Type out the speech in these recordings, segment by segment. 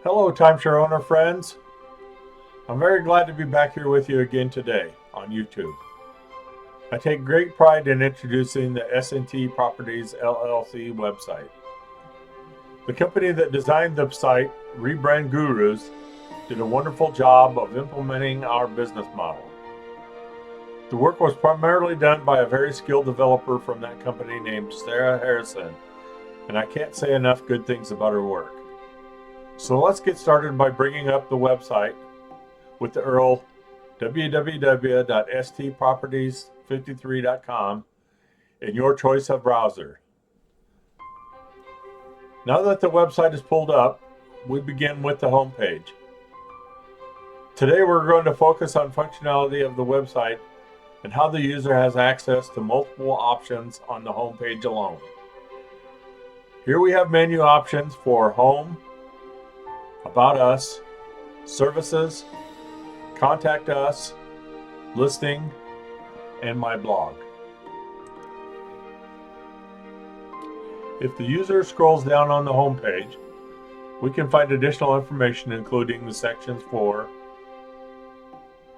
Hello, timeshare owner friends. I'm very glad to be back here with you again today on YouTube. I take great pride in introducing the S&T Properties LLC website. The company that designed the site, Rebrand Gurus, did a wonderful job of implementing our business model. The work was primarily done by a very skilled developer from that company named Sarah Harrison, and I can't say enough good things about her work. So let's get started by bringing up the website with the URL www.stproperties53.com in your choice of browser. Now that the website is pulled up, we begin with the home page. Today we're going to focus on functionality of the website and how the user has access to multiple options on the home page alone. Here we have menu options for Home, About Us, Services, Contact Us, Listing, and My Blog. If the user scrolls down on the home page, we can find additional information including the sections for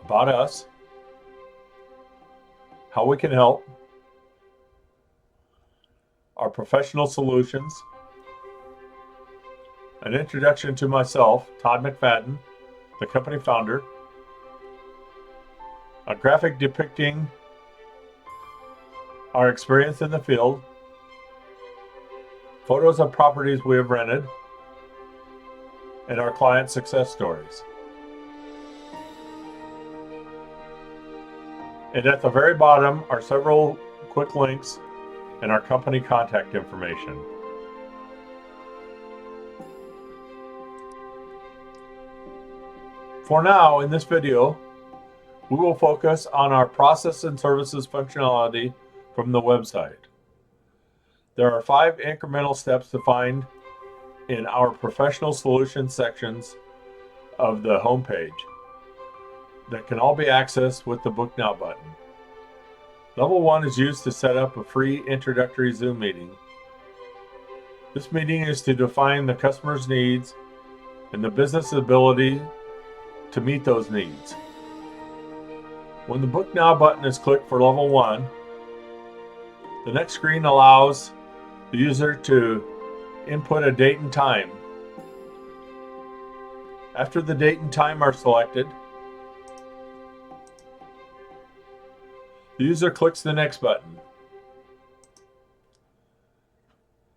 About Us, How we can help, Our professional solutions, an introduction to myself, Todd McFadden, the company founder, a graphic depicting our experience in the field, photos of properties we have rented, and our client success stories. And at the very bottom are several quick links and our company contact information. For now, in this video, we will focus on our process and services functionality from the website. There are 5 incremental steps to find in our professional solutions sections of the homepage that can all be accessed with the Book Now button. Level 1 is used to set up a free introductory Zoom meeting. This meeting is to define the customer's needs and the business ability to meet those needs. When the Book Now button is clicked for level 1, the next screen allows the user to input a date and time. After the date and time are selected, the user clicks the next button,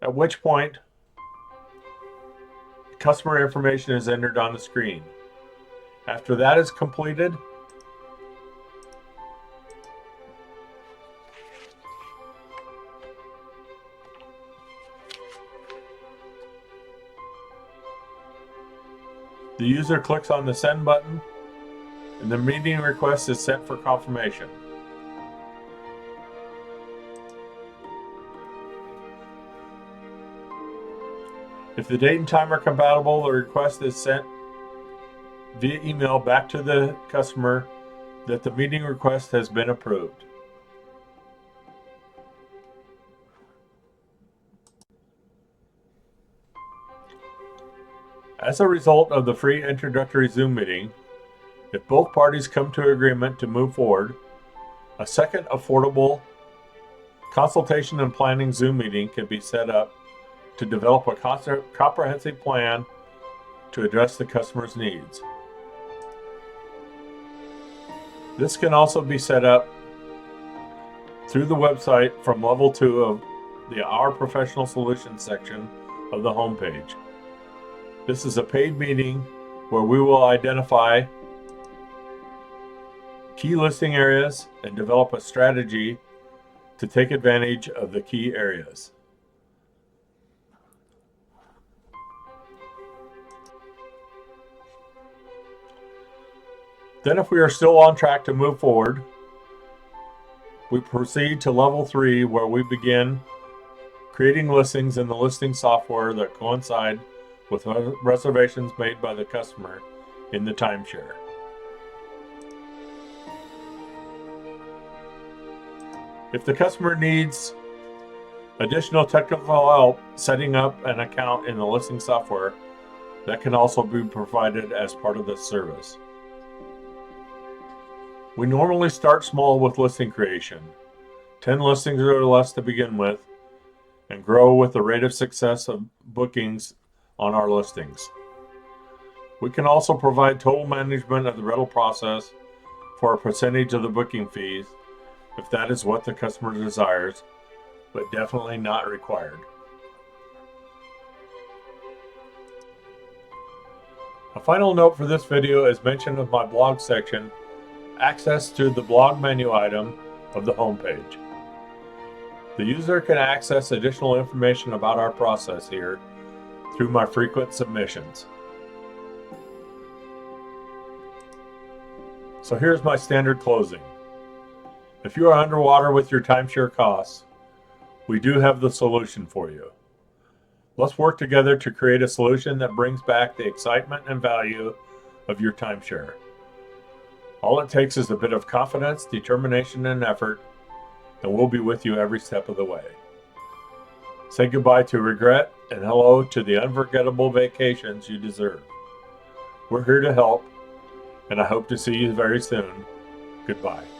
at which point customer information is entered on the screen. After that is completed, the user clicks on the send button and the meeting request is sent for confirmation. If the date and time are compatible, the request is sent via email back to the customer that the meeting request has been approved. As a result of the free introductory Zoom meeting, if both parties come to agreement to move forward, a second affordable consultation and planning Zoom meeting can be set up to develop a comprehensive plan to address the customer's needs. This can also be set up through the website from level 2 of the Our Professional Solutions section of the homepage. This is a paid meeting where we will identify key listing areas and develop a strategy to take advantage of the key areas. Then if we are still on track to move forward, we proceed to level 3 where we begin creating listings in the listing software that coincide with reservations made by the customer in the timeshare. If the customer needs additional technical help setting up an account in the listing software, that can also be provided as part of this service. We normally start small with listing creation, 10 listings or less to begin with, and grow with the rate of success of bookings on our listings. We can also provide total management of the rental process for a percentage of the booking fees if that is what the customer desires, but definitely not required. A final note for this video is mention of my blog section, access to the blog menu item of the homepage. The user can access additional information about our process here through my frequent submissions. So here's my standard closing. If you are underwater with your timeshare costs, we do have the solution for you. Let's work together to create a solution that brings back the excitement and value of your timeshare. All it takes is a bit of confidence, determination, and effort, and we'll be with you every step of the way. Say goodbye to regret and hello to the unforgettable vacations you deserve. We're here to help, and I hope to see you very soon. Goodbye.